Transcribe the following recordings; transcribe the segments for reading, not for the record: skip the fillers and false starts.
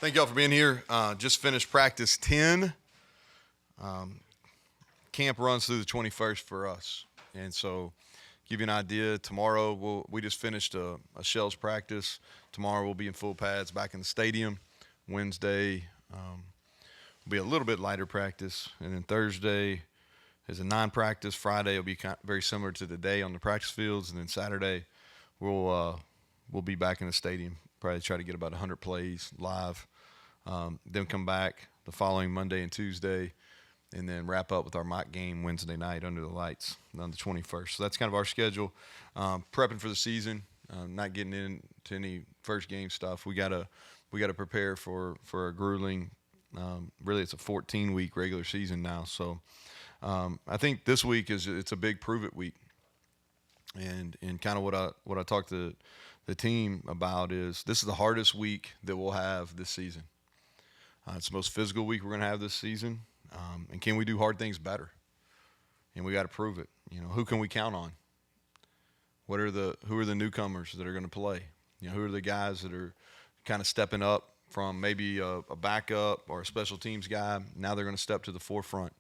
Thank y'all for being here. Just finished practice 10. Camp runs through the 21st for us. And so, give you an idea, tomorrow we just finished a shells practice. Tomorrow we'll be in full pads back in the stadium. Wednesday will be a little bit lighter practice. And then Thursday is a non-practice. Friday will be very similar to today on the practice fields. And then Saturday we'll be back in the stadium. Probably try to get about 100 plays live. Then come back the following Monday and Tuesday, and then wrap up with our mock game Wednesday night under the lights on the 21st. So that's kind of our schedule. Prepping for the season, not getting into any first game stuff. We gotta prepare for a grueling. Really, it's a 14-week regular season now. So I think this week it's a big prove it week, and kind of what I talked to the team about is this is the hardest week that we'll have this season. It's the most physical week we're going to have this season. And can we do hard things better? And we got to prove it. Who can we count on? Who are the newcomers that are going to play? Who are the guys that are kind of stepping up from maybe a backup or a special teams guy? Now they're going to step to the forefront.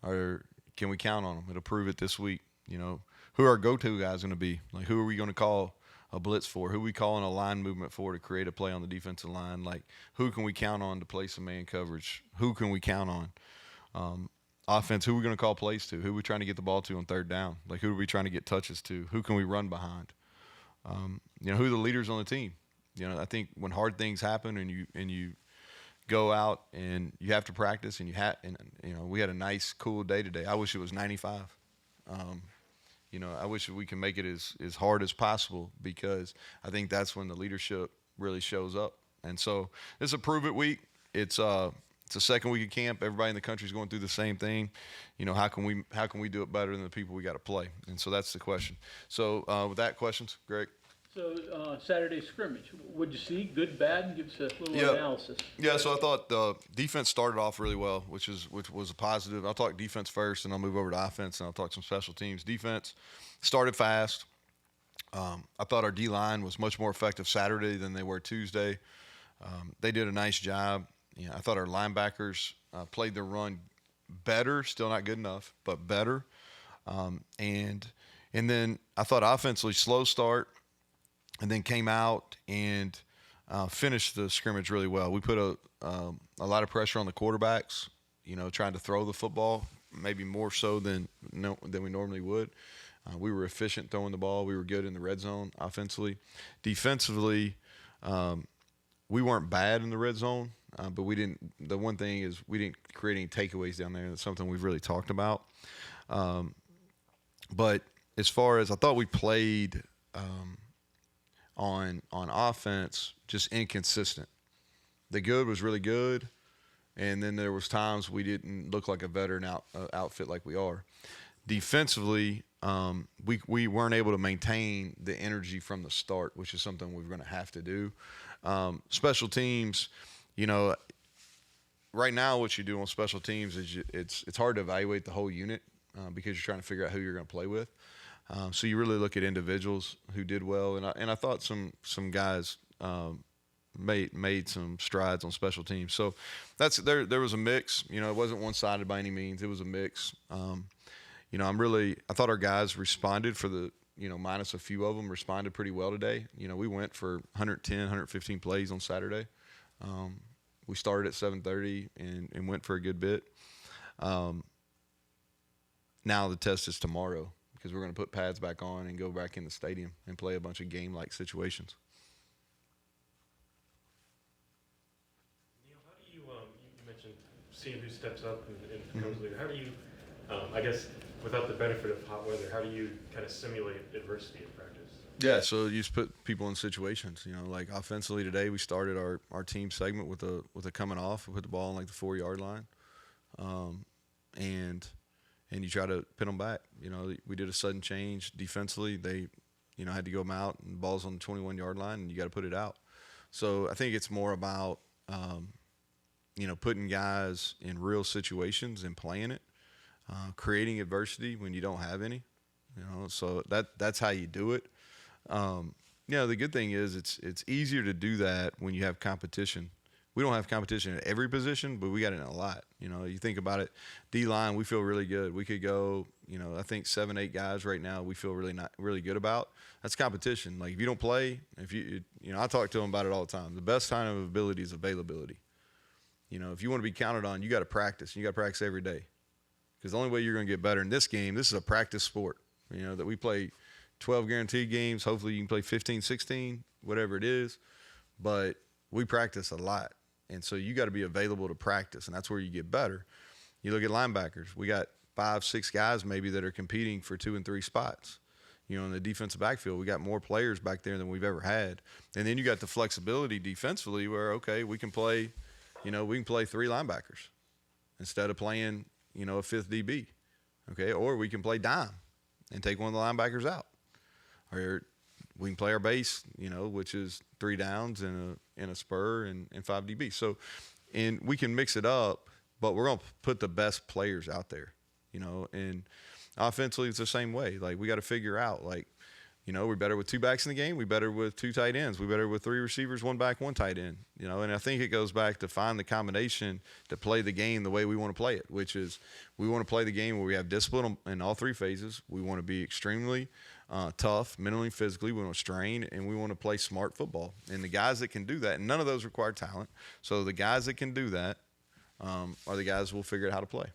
Or can we count on them? It'll prove it this week. Who are our go-to guys going to be? Like, who are we going to call a blitz for? Who are we calling a line movement for to create a play on the defensive line? Like, who can we count on to play some man coverage? Who can we count on? Offense, who are we going to call plays to? Who are we trying to get the ball to on third down? Like, who are we trying to get touches to? Who can we run behind? Who are the leaders on the team? I think when hard things happen and you go out and you have to practice and we had a nice cool day today. I wish it was 95. I wish we can make it as hard as possible, because I think that's when the leadership really shows up. And so it's a prove it week. It's a second week of camp. Everybody in the country is going through the same thing. How can we do it better than the people we got to play? And so that's the question. So with that, questions, Greg? So Saturday scrimmage, what'd you see? Good, bad? Give us a little analysis. Yeah, so I thought the defense started off really well, which was a positive. I'll talk defense first, and I'll move over to offense, and I'll talk some special teams. Defense started fast. I thought our D-line was much more effective Saturday than they were Tuesday. They did a nice job. I thought our linebackers played their run better, still not good enough, but better. And then I thought offensively slow start, and then came out and finished the scrimmage really well. We put a lot of pressure on the quarterbacks, trying to throw the football, maybe more so than we normally would. We were efficient throwing the ball. We were good in the red zone offensively. Defensively, we weren't bad in the red zone, but we didn't. The one thing is we didn't create any takeaways down there. That's something we've really talked about. But as far as I thought we played on offense, just inconsistent. The good was really good, and then there was times we didn't look like a veteran outfit like we are. Defensively, we weren't able to maintain the energy from the start, which is something we're going to have to do. Special teams, right now what you do on special teams is it's hard to evaluate the whole unit because you're trying to figure out who you're going to play with. So you really look at individuals who did well, and I thought some guys made some strides on special teams. So that's there was a mix. It wasn't one-sided by any means. It was a mix. I thought our guys responded for the minus a few of them responded pretty well today. We went for 110, 115 plays on Saturday. We started at 7:30 and went for a good bit. Now the test is tomorrow, because we're going to put pads back on and go back in the stadium and play a bunch of game-like situations. Neal, how do you mentioned seeing who steps up and becomes leader. How do you, I guess, without the benefit of hot weather, how do you kind of simulate adversity in practice? Yeah, so you just put people in situations. Like offensively today, we started our team segment with a coming off. We put the ball on like the 4-yard line, and you try to pin them back. We did a sudden change defensively. They, had to go them out, and the ball's on the 21-yard line, and you got to put it out. So I think it's more about, putting guys in real situations and playing it, creating adversity when you don't have any. So that's how you do it. The good thing is it's easier to do that when you have competition we don't have competition at every position, but we got it in a lot. You know, you think about it, D-line, we feel really good. We could go, you know, I think 7, 8 guys right now we feel really good about. That's competition. Like, if you don't play, you know, I talk to them about it all the time. The best kind of ability is availability. You know, if you want to be counted on, you got to practice. You got to practice every day. Because the only way you're going to get better in this game, this is a practice sport. You know, that we play 12 guaranteed games. Hopefully you can play 15, 16, whatever it is. But we practice a lot. And so you got to be available to practice, and that's where you get better. You look at linebackers. We got 5, 6 guys maybe that are competing for 2 and 3 spots. You know, in the defensive backfield, we got more players back there than we've ever had. And then you got the flexibility defensively where, okay, we can play, you know, we can play 3 linebackers instead of playing, you know, a 5th DB. Okay, or we can play dime and take one of the linebackers out. Or we can play our base, you know, which is 3 downs and a spur and 5 DB. So, and we can mix it up, but we're going to put the best players out there, you know. And offensively, it's the same way. Like, we got to figure out, like, you know, we're better with 2 backs in the game. We're better with 2 tight ends. We're better with 3 receivers, 1 back, 1 tight end. You know, and I think it goes back to find the combination to play the game the way we want to play it, which is we want to play the game where we have discipline in all 3 phases. We want to be extremely tough, mentally, physically. We want to strain, and we want to play smart football. And the guys that can do that, and none of those require talent. So the guys that can do that are the guys who will figure out how to play.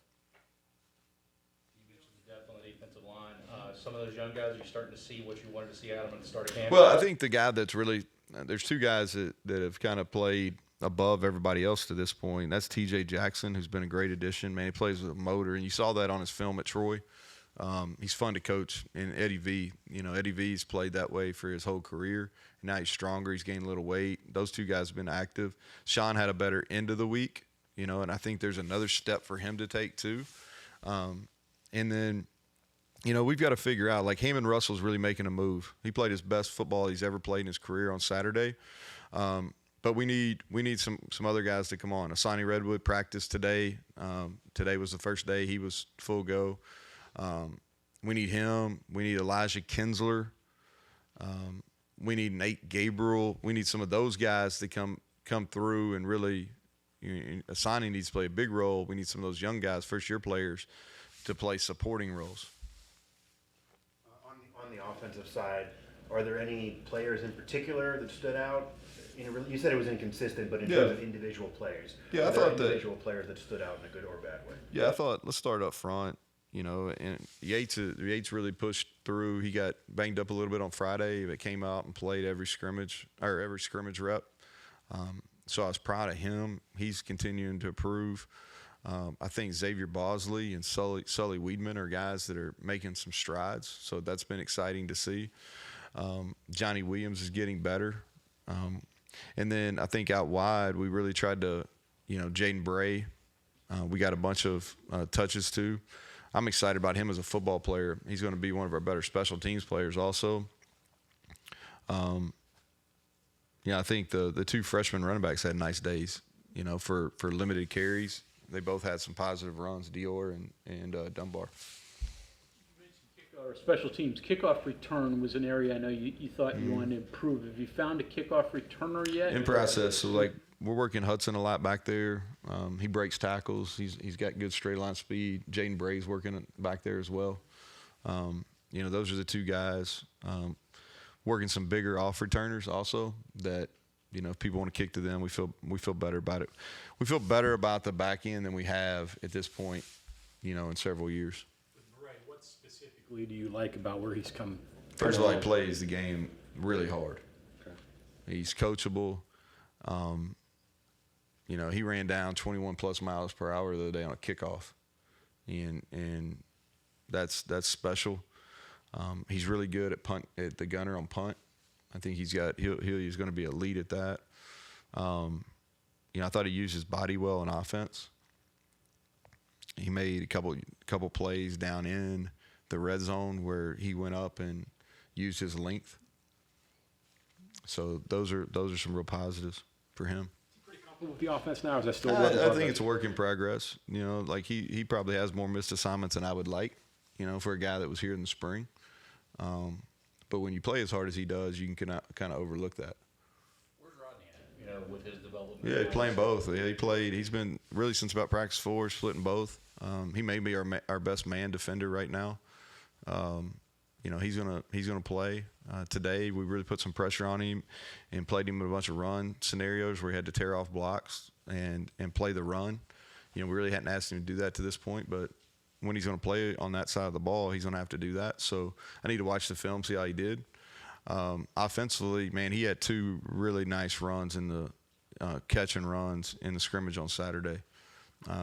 Some of those young guys, you're starting to see what you wanted to see out of them at the start of camp? Well, I think the guy that's really there's 2 guys that have kind of played above everybody else to this point. That's TJ Jackson, who's been a great addition. Man, he plays with a motor, and you saw that on his film at Troy. He's fun to coach. And Eddie V, you know, Eddie V's played that way for his whole career. Now he's stronger. He's gained a little weight. Those 2 guys have been active. Sean had a better end of the week, you know, and I think there's another step for him to take too. And then, you know, we've got to figure out, like, Hammond Russell's really making a move. He played his best football he's ever played in his career on Saturday. But we need some other guys to come on. Asani Redwood practiced today. Today was the first day. He was full go. We need him. We need Elijah Kinsler. We need Nate Gabriel. We need some of those guys to come through and really, you know, Asani needs to play a big role. We need some of those young guys, first-year players, to play supporting roles. On the offensive side, are there any players in particular that stood out? You said it was inconsistent, but in terms of individual players, I thought individual players that stood out in a good or bad way. Yeah, I thought let's start up front. You know, and Yates really pushed through. He got banged up a little bit on Friday, but came out and played every scrimmage rep. So I was proud of him. He's continuing to improve. I think Xavier Bosley and Sully Weedman are guys that are making some strides, so that's been exciting to see. Johnny Williams is getting better. And then I think out wide, we really tried to, you know, Jaden Bray, we got a bunch of touches too. I'm excited about him as a football player. He's going to be one of our better special teams players also. Yeah, I think the 2 freshman running backs had nice days, you know, for limited carries. They both had some positive runs, Dior and Dunbar. You mentioned special teams. Kickoff return was an area I know you thought you wanted to improve. Have you found a kickoff returner yet? In process. So, like, we're working Hudson a lot back there. He breaks tackles. He's got good straight line speed. Jaden Bray's working back there as well. You know, those are the 2 guys. Working some bigger off returners also that, you know, if people want to kick to them, we feel better about it. We feel better about the back end than we have at this point, you know, in several years. With Bray, what specifically do you like about where he's come? First of all, he plays the game really hard. Okay. He's coachable. You know, he ran down 21+ miles per hour the other day on a kickoff, and that's special. He's really good at the gunner on punt. I think he's going to be a lead at that. You know, I thought he used his body well in offense. He made a couple plays down in the red zone where he went up and used his length. So those are some real positives for him. Pretty comfortable with the offense now, or is that still I think it's a work in progress. You know, like he probably has more missed assignments than I would like, you know, for a guy that was here in the spring. But when you play as hard as he does, you can kind of overlook that. Where's Rodney at? You know, with his development? Yeah, playing both. Yeah, he played. He's been really since about practice 4, splitting both. He may be our best man defender right now. He's gonna play today. We really put some pressure on him and played him in a bunch of run scenarios where he had to tear off blocks and play the run. We really hadn't asked him to do that to this point, but when he's going to play on that side of the ball, he's going to have to do that. So I need to watch the film, see how he did. Offensively, man, he had 2 really nice runs in the catch and runs in the scrimmage on Saturday.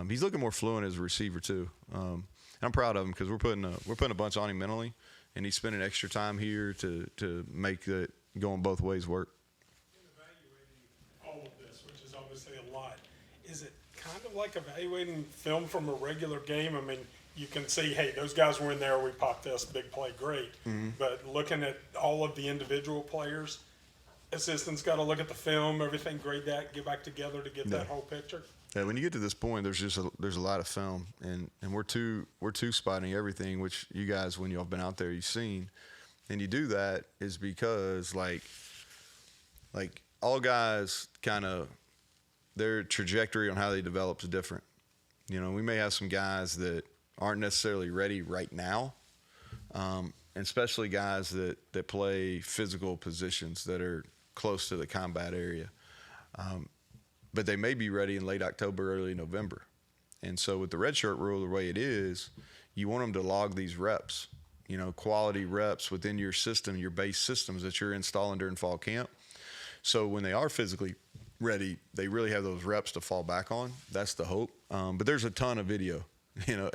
He's looking more fluent as a receiver too. I'm proud of him because we're putting a bunch on him mentally, and he's spending extra time here to make it going both ways work. In evaluating all of this, which is obviously a lot, is it kind of like evaluating film from a regular game? I mean, you can see, hey, those guys were in there, we popped this, big play, great. But looking at all of the individual players, assistants got to look at the film, everything, grade that, get back together to get that whole picture. Yeah, when you get to this point, there's a lot of film, and we're two spotting everything, which you guys, when y'all been out there, you've seen, and you do that is because like all guys kind of their trajectory on how they develop is different. We may have some guys that aren't necessarily ready right now, and especially guys that play physical positions that are close to the combat area. But they may be ready in late October, early November. And so with the redshirt rule, the way it is, you want them to log these reps, quality reps within your system, your base systems that you're installing during fall camp. So when they are physically ready, they really have those reps to fall back on. That's the hope. But there's a ton of video.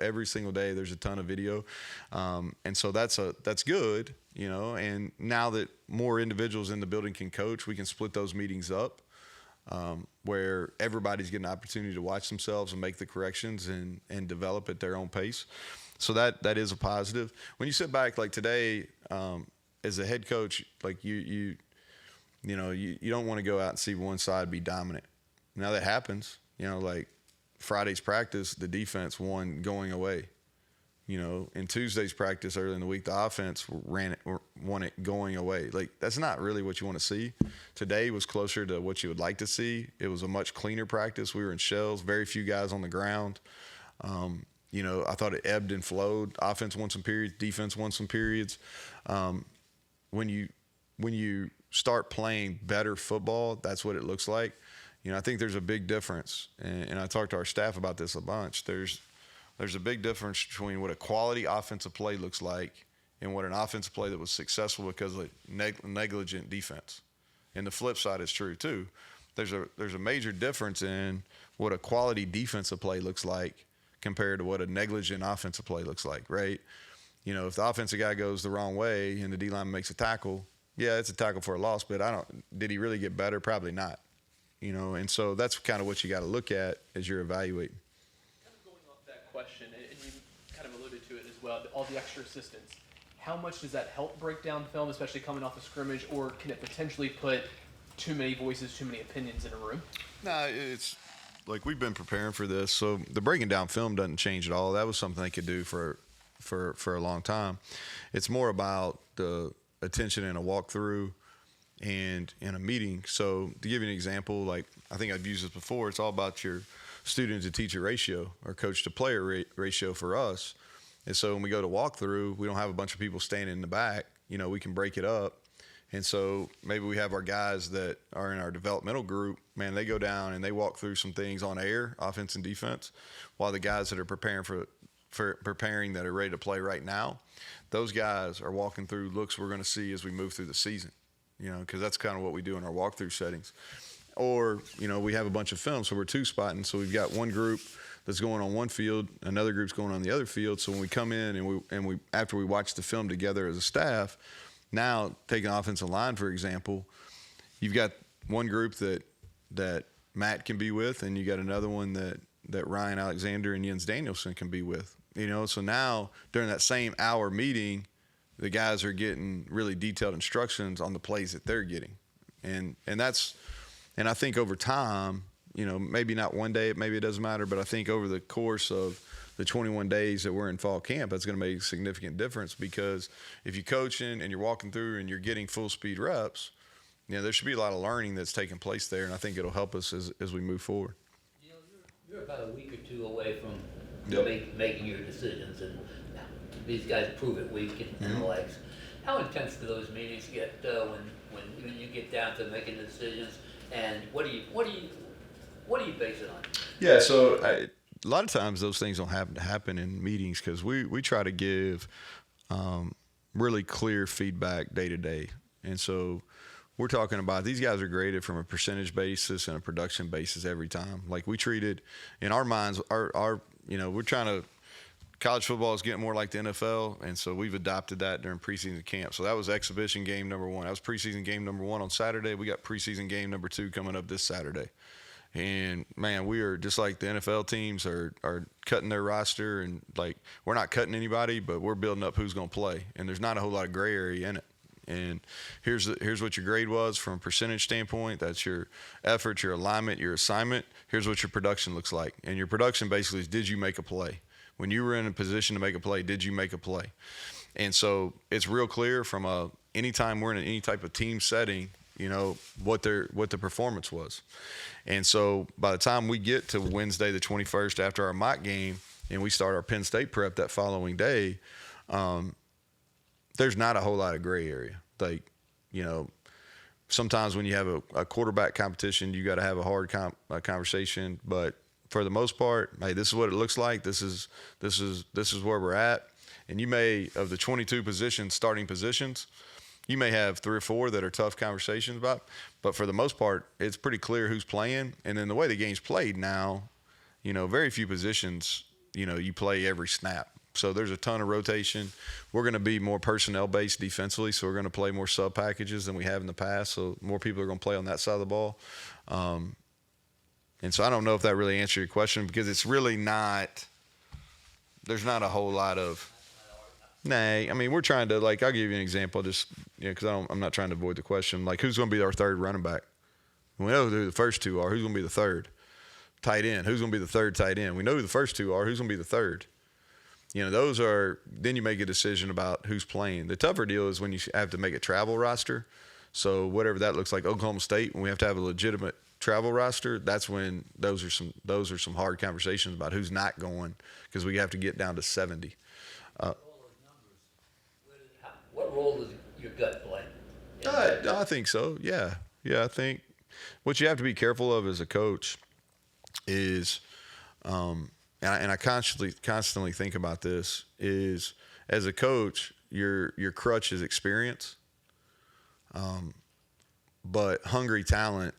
Every single day there's a ton of video. And so that's good, and now that more individuals in the building can coach, we can split those meetings up. Where everybody's getting an opportunity to watch themselves and make the corrections and develop at their own pace. So that is a positive. When you sit back like today, as a head coach, like you don't want to go out and see one side be dominant. Now that happens, like Friday's practice, the defense won going away. In Tuesday's practice early in the week, the offense won it going away. Like, that's not really what you want to see. Today was closer to what you would like to see. It was a much cleaner practice. We were in shells, very few guys on the ground. I thought it ebbed and flowed. Offense won some periods, defense won some periods. When you start playing better football, that's what it looks like. I think there's a big difference, and I talked to our staff about this a bunch. There's a big difference between what a quality offensive play looks like and what an offensive play that was successful because of negligent defense. And the flip side is true too. There's a major difference in what a quality defensive play looks like compared to what a negligent offensive play looks like, right? If the offensive guy goes the wrong way and the D-line makes a tackle, yeah, it's a tackle for a loss, but did he really get better? Probably not. And so that's kind of what you got to look at as you're evaluating. Question, and you kind of alluded to it as well, all the extra assistance. How much does that help break down film, especially coming off the scrimmage, or can it potentially put too many voices, too many opinions in a room? No, it's like we've been preparing for this, so the breaking down film doesn't change at all. That was something they could do for a long time. It's more about the attention in a walkthrough and in a meeting. So to give you an example, like I think I've used this before, it's all about your student to teacher ratio or coach to player ratio for us. And so when we go to walkthrough, we don't have a bunch of people standing in the back. We can break it up. And so maybe we have our guys that are in our developmental group, man, they go down and they walk through some things on air, offense and defense, while the guys that are preparing that are ready to play right now, those guys are walking through looks we're going to see as we move through the season, because that's kind of what we do in our walkthrough settings. Or, we have a bunch of film, so we're two spotting. So we've got one group that's going on one field, another group's going on the other field. So when we come in and we after we watch the film together as a staff, now take an offensive line, for example, you've got one group that Matt can be with, and you got another one that Ryan Alexander and Jens Danielson can be with. So now during that same hour meeting, the guys are getting really detailed instructions on the plays that they're getting. And I think over time, maybe not one day, maybe it doesn't matter, but I think over the course of the 21 days that we're in fall camp, that's going to make a significant difference, because if you're coaching and you're walking through and you're getting full speed reps, there should be a lot of learning that's taking place there, and I think it'll help us as we move forward. You're about a week or two away from Yep. making your decisions, and these guys prove it week and the likes. How intense do those meetings get when you get down to making decisions? And what do you base it on? Yeah, so a lot of times those things don't happen in meetings because we try to give really clear feedback day to day. And so we're talking about these guys are graded from a percentage basis and a production basis every time. Like we treated in our minds, our we're trying to college football is getting more like the NFL, and so we've adopted that during preseason camp. So that was exhibition game number 1. That was preseason game number 1 on Saturday. We got preseason game number 2 coming up this Saturday. And man, we are just like the NFL teams are cutting their roster, and like we're not cutting anybody, but we're building up who's going to play. And there's not a whole lot of gray area in it. And here's what your grade was from a percentage standpoint. That's your effort, your alignment, your assignment. Here's what your production looks like. And your production basically is, did you make a play? When you were in a position to make a play, did you make a play? And so it's real clear from anytime we're in any type of team setting, what the performance was. And so by the time we get to Wednesday the 21st after our mock game and we start our Penn State prep that following day, there's not a whole lot of gray area. Like, sometimes when you have a quarterback competition, you got to have a hard conversation, but for the most part, hey, this is what it looks like. This is where we're at. And you may, of the 22 starting positions, you may have 3 or 4 that are tough conversations about. But for the most part, it's pretty clear who's playing. And then the way the game's played now, very few positions, you play every snap. So there's a ton of rotation. We're going to be more personnel-based defensively, so we're going to play more sub packages than we have in the past. So more people are going to play on that side of the ball. And so I don't know if that really answered your question because it's really not – there's not a whole lot of – I mean, we're trying to – like, I'll give you an example just because I'm not trying to avoid the question. Like, who's going to be our third running back? We know who the first 2 are. Who's going to be the third? Tight end. Who's going to be the third tight end? We know who the first 2 are. Who's going to be the third? Those are – then you make a decision about who's playing. The tougher deal is when you have to make a travel roster. So whatever that looks like, Oklahoma State, when we have to have a legitimate travel roster, that's when those are some hard conversations about who's not going because we have to get down to 70. What role does your gut play? I think so. Yeah. I think what you have to be careful of as a coach is, and I constantly think about this, is as a coach, your crutch is experience, but hungry talent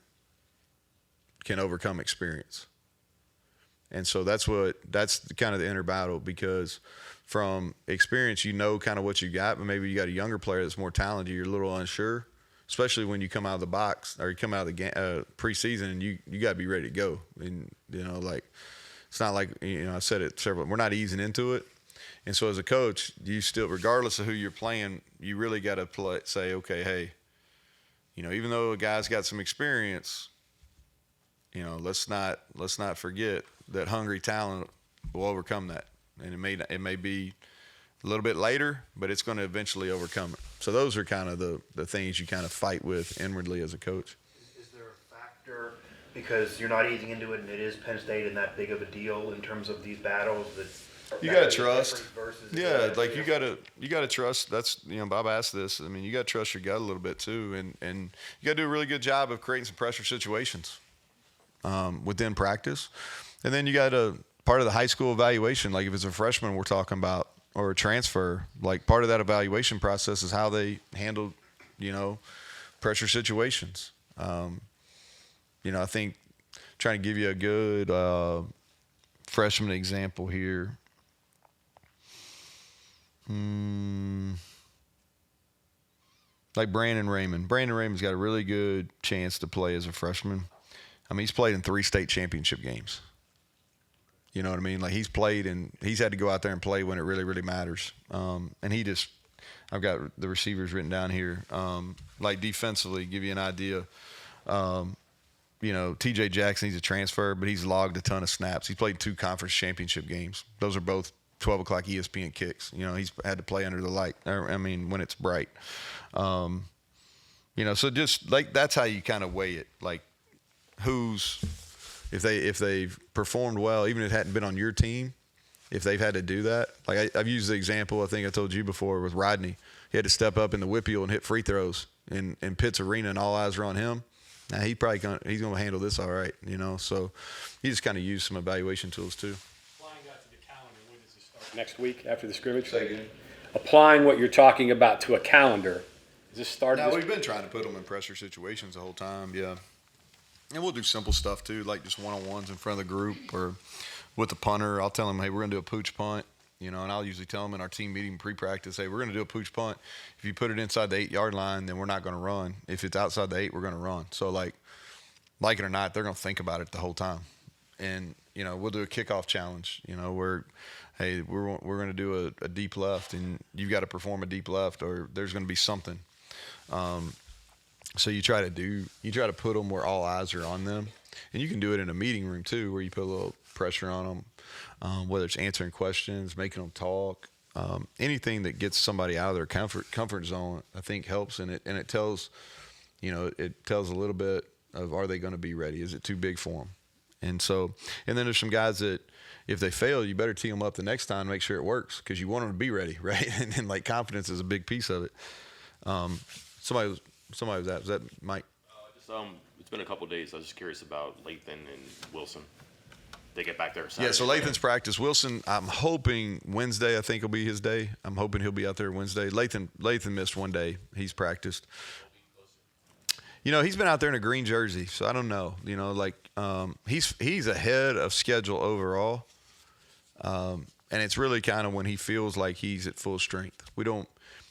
can overcome experience. And so that's kind of the inner battle because from experience, kind of what you got, but maybe you got a younger player that's more talented. You're a little unsure, especially when you come out of the box or you come out of the preseason and you got to be ready to go. And, it's not like, I said it several, we're not easing into it. And so as a coach, you still, regardless of who you're playing, you really got to say, okay, hey, even though a guy's got some experience, let's not forget that hungry talent will overcome that. And it may be a little bit later, but it's going to eventually overcome it. So those are kind of the things you kind of fight with inwardly as a coach. Is there a factor, because you're not easing into it and it is Penn State and that big of a deal in terms of these battles that you got to trust. Yeah, like you got to trust. That's, Bob asked this. I mean, you got to trust your gut a little bit too. And you got to do a really good job of creating some pressure situations within practice. And then you got to, part of the high school evaluation, like if it's a freshman we're talking about or a transfer, like part of that evaluation process is how they handle, pressure situations. I think trying to give you a good freshman example here. Like Brandon Raymond. Brandon Raymond's got a really good chance to play as a freshman. I mean, he's played in 3 state championship games. You know what I mean? Like he's played and he's had to go out there and play when it really, really matters. And I've got the receivers written down here. Like defensively, give you an idea. TJ Jackson, he's a transfer, but he's logged a ton of snaps. He played 2 conference championship games. Those are both 12 o'clock ESPN kicks. He's had to play under the light. When it's bright. So just like that's how you kind of weigh it. Like if they've performed well, even if it hadn't been on your team, if they've had to do that. Like I've used the example I think I told you before with Rodney. He had to step up in the whippeal and hit free throws in Pitt's arena, and all eyes were on him. Now he's going to handle this all right, So he just kind of used some evaluation tools too. Applying that to the calendar, when does it start? Next week after the scrimmage? Say again. Applying what you're talking about to a calendar. Is this started? No, we've been trying to put them in pressure situations the whole time, yeah. And we'll do simple stuff too, like just one-on-ones in front of the group or with the punter. I'll tell them, hey, we're going to do a pooch punt, and I'll usually tell them in our team meeting pre-practice, hey, we're going to do a pooch punt. If you put it inside the 8-yard line, then we're not going to run. If it's outside the 8, we're going to run. So, like it or not, they're going to think about it the whole time. And, we'll do a kickoff challenge, where, hey, we're going to do a deep left, and you've got to perform a deep left or there's going to be something. So you try to put them where all eyes are on them. And you can do it in a meeting room too, where you put a little pressure on them, whether it's answering questions, making them talk, anything that gets somebody out of their comfort zone, I think helps. And it tells, it tells a little bit of, are they going to be ready? Is it too big for them? And then there's some guys that if they fail, you better tee them up the next time to make sure it works, because you want them to be ready, right? And like confidence is a big piece of it. Somebody was that. Was that Mike? It's been a couple of days. I was just curious about Lathan and Wilson. They get back there Saturday. Yeah, so Lathan's practice. Wilson, I'm hoping Wednesday, I think will be his day. I'm hoping he'll be out there Wednesday. Lathan missed one day. He's practiced. He's been out there in a green jersey, so I don't know. He's ahead of schedule overall. And it's really kind of when he feels like he's at full strength.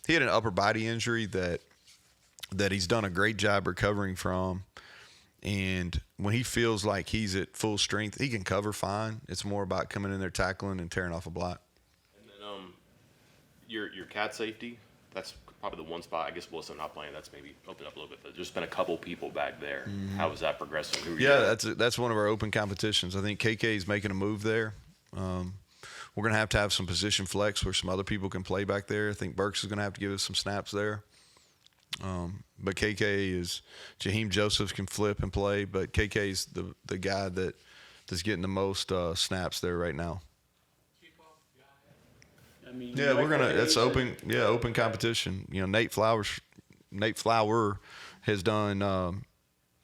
He had an upper body injury that he's done a great job recovering from. And when he feels like he's at full strength, he can cover fine. It's more about coming in there, tackling, and tearing off a block. And then your cat safety, that's probably the one spot. I guess Wilson not playing. That's maybe opened up a little bit. But there's been a couple people back there. Mm-hmm. How is that progressing? That's one of our open competitions. I think KK is making a move there. We're going to have some position flex where some other people can play back there. I think Burks is going to have to give us some snaps there. But Jaheim Joseph can flip and play, but KK is the guy that's getting the most snaps there right now. That's open. Yeah, open competition. Nate Flower has done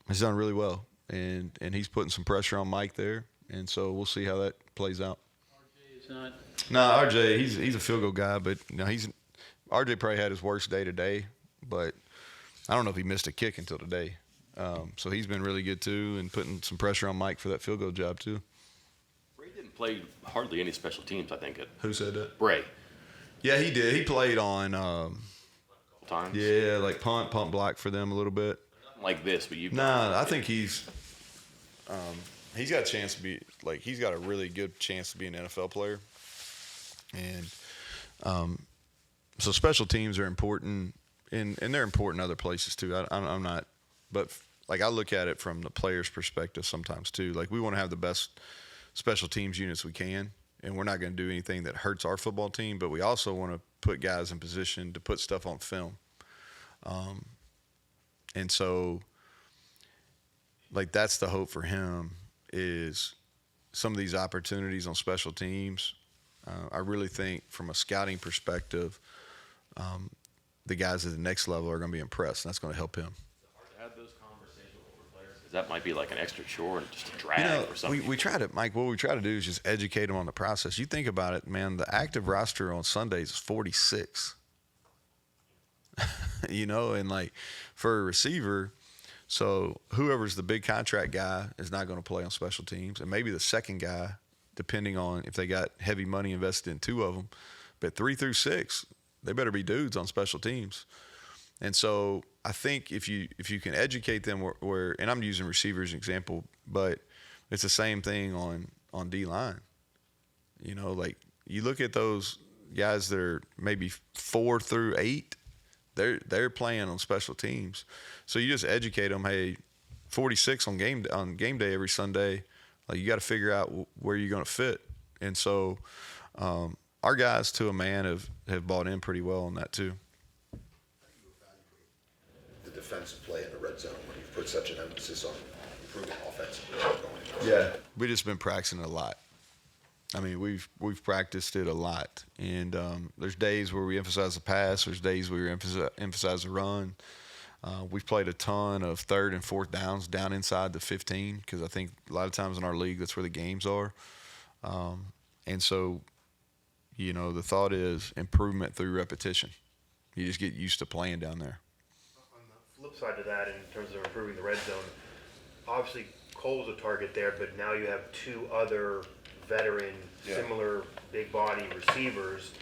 really well, and he's putting some pressure on Mike there, and so we'll see how that plays out. RJ is not. No, RJ, he's a field goal guy, but RJ probably had his worst day today, but I don't know if he missed a kick until today. So he's been really good too, and putting some pressure on Mike for that field goal job too. Bray didn't play hardly any special teams, I think. Who said that? Bray. Yeah, he did. He played on times. Yeah, like punt block for them a little bit. Like this, but you. Nah, I think he's got a chance to be he's got a really good chance to be an NFL player, and so special teams are important, and they're important other places too. I'm not, but I look at it from the player's perspective sometimes too. Like we want to have the best special teams units we can. And we're not going to do anything that hurts our football team, but we also want to put guys in position to put stuff on film. And so, that's the hope for him is some of these opportunities on special teams. I really think from a scouting perspective, the guys at the next level are going to be impressed, and that's going to help him. Have those conversations with players, because that might be like an extra chore and just a drag or something. We try to, Mike, what we try to do is just educate them on the process. You think about it, man, the active roster on Sundays is 46. And for a receiver, so whoever's the big contract guy is not going to play on special teams, and maybe the second guy, depending on if they got heavy money invested in two of them, but 3 through 6, they better be dudes on special teams. And so I think if you can educate them where and I'm using receivers as an example, but it's the same thing on D-line. You look at those guys that are maybe 4 through 8, they're playing on special teams. So you just educate them, hey, 46 on game day every Sunday, you got to figure out where you're going to fit. And so our guys to a man have bought in pretty well on that too. The defensive play in the red zone when you've put such an emphasis on improving offensively? Yeah, we've just been practicing it a lot. I mean, we've practiced it a lot, and there's days where we emphasize the pass. There's days where we emphasize the run. We've played a ton of third and fourth downs down inside the 15 because I think a lot of times in our league that's where the games are, and so, you know, the thought is improvement through repetition. You just get used to playing down there. On the flip side to that, in terms of improving the red zone, obviously Cole's a target there, but now you have two other veteran, similar big body receivers.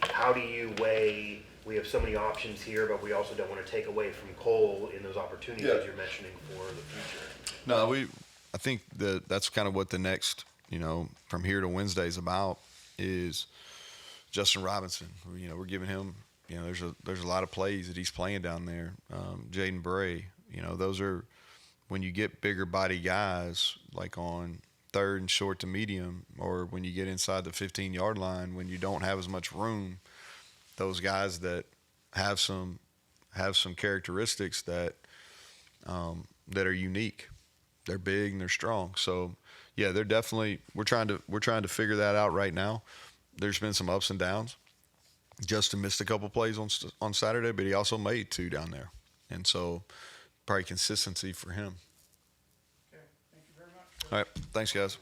How do you weigh, we have so many options here, but we also don't want to take away from Cole in those opportunities you're mentioning for the future? No, I think that's kind of what the next, you know, from here to Wednesday is about, is Justin Robinson. You know, we're giving him, you know, there's a lot of plays that he's playing down there. Jaden Bray, you know, those are, when you get bigger body guys like on third and short to medium, or when you get inside the 15-yard line, when you don't have as much room, those guys that have some characteristics that that are unique. They're big and they're strong. So yeah, they're definitely, we're trying to figure that out right now. There's been some ups and downs. Justin missed a couple plays on Saturday, but he also made two down there, and so probably consistency for him. Okay, thank you very much. All right, thanks guys.